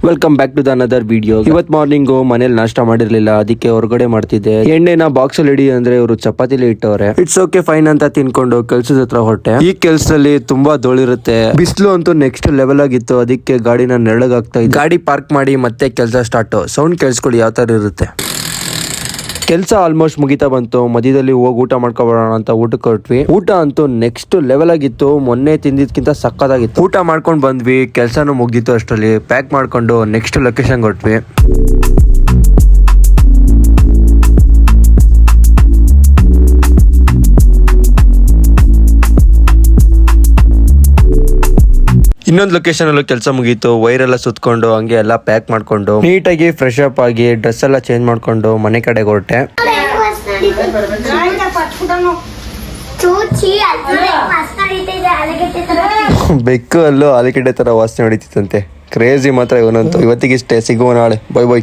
Welcome back to the another video. ಇವತ್ morning ಮನೇಲಿ ನಾಷ್ಟ ಮಾಡಿರ್ಲಿಲ್ಲ, ಅದಕ್ಕೆ ಹೊರಗಡೆ ಮಾಡ್ತಿದ್ದೆ. ಎಣ್ಣೆನ ಬಾಕ್ಸ್ ಅಲ್ಲಿ ಇಡಿ ಅಂದ್ರೆ ಇವರು ಚಪಾತಿಲಿ ಇಟ್ಟವ್ರೆ. ಇಟ್ಸ್ ಓಕೆ ಫೈನ್ ಅಂತ ತಿನ್ಕೊಂಡು ಕೆಲ್ಸದ ಹತ್ರ ಹೊಟ್ಟೆ. ಈ ಕೆಲ್ಸದಲ್ಲಿ ತುಂಬಾ ಧೂಳಿರುತ್ತೆ, ಬಿಸಿಲು ಅಂತೂ ನೆಕ್ಸ್ಟ್ ಲೆವೆಲ್ ಆಗಿತ್ತು. ಅದಕ್ಕೆ ಗಾಡಿನ ನೆರಳಗಾಗ್ತಾ ಇದ್ದೆ. ಗಾಡಿ ಪಾರ್ಕ್ ಮಾಡಿ ಮತ್ತೆ ಕೆಲಸ ಸ್ಟಾರ್ಟ್. ಸೌಂಡ್ ಕೇಳಿಸ್ಕೊಳ್ಳಿ ಯಾವ ತರ ಇರುತ್ತೆ. ಕೆಲಸ ಆಲ್ಮೋಸ್ಟ್ ಮುಗಿತಾ ಬಂತು. ಮಧ್ಯದಲ್ಲಿ ಹೋಗಿ ಊಟ ಮಾಡ್ಕೊಬರೋಣ ಅಂತ ಊಟಕ್ಕೆ ಹೊರಟ್ವಿ. ಊಟ ಅಂತೂ ನೆಕ್ಸ್ಟ್ ಲೆವೆಲ್ ಆಗಿತ್ತು. ಮೊನ್ನೆ ತಿಂದಿದ್ಕಿಂತ ಸಕ್ಕತ್ತಾಗಿತ್ತು. ಊಟ ಮಾಡ್ಕೊಂಡು ಬಂದ್ವಿ, ಕೆಲಸನೂ ಮುಗ್ದಿತ್ತು. ಅಷ್ಟರಲ್ಲಿ ಪ್ಯಾಕ್ ಮಾಡ್ಕೊಂಡು ನೆಕ್ಸ್ಟ್ ಲೊಕೇಶನ್ ಹೊರಟ್ವಿ. ಇನ್ನೊಂದು ಲೊಕೇಶನ್ ಅಲ್ಲೂ ಕೆಲಸ ಮುಗೀತು. ವೈರ್ ಎಲ್ಲ ಸುತ್ಕೊಂಡು ಹಂಗೆ ಎಲ್ಲ ಪ್ಯಾಕ್ ಮಾಡ್ಕೊಂಡು ನೀಟಾಗಿ ಫ್ರೆಶ್ ಅಪ್ ಆಗಿ ಡ್ರೆಸ್ ಎಲ್ಲ ಚೇಂಜ್ ಮಾಡ್ಕೊಂಡು ಮನೆ ಕಡೆ ಹೊರಟೆ. ಬೆಕ್ಕು ಅಲ್ಲೂ ಆಲೂಗಡ್ಡೆ ತರ ವಾಸನೆ ಹೊಡಿತಿತ್ತಂತೆ. ಕ್ರೇಜಿ ಮಾತ್ರ ಇವನಂತೂ. ಇವತ್ತಿಗಿಷ್ಟೇ, ಸಿಗುವ ನಾಳೆ. Bye bye.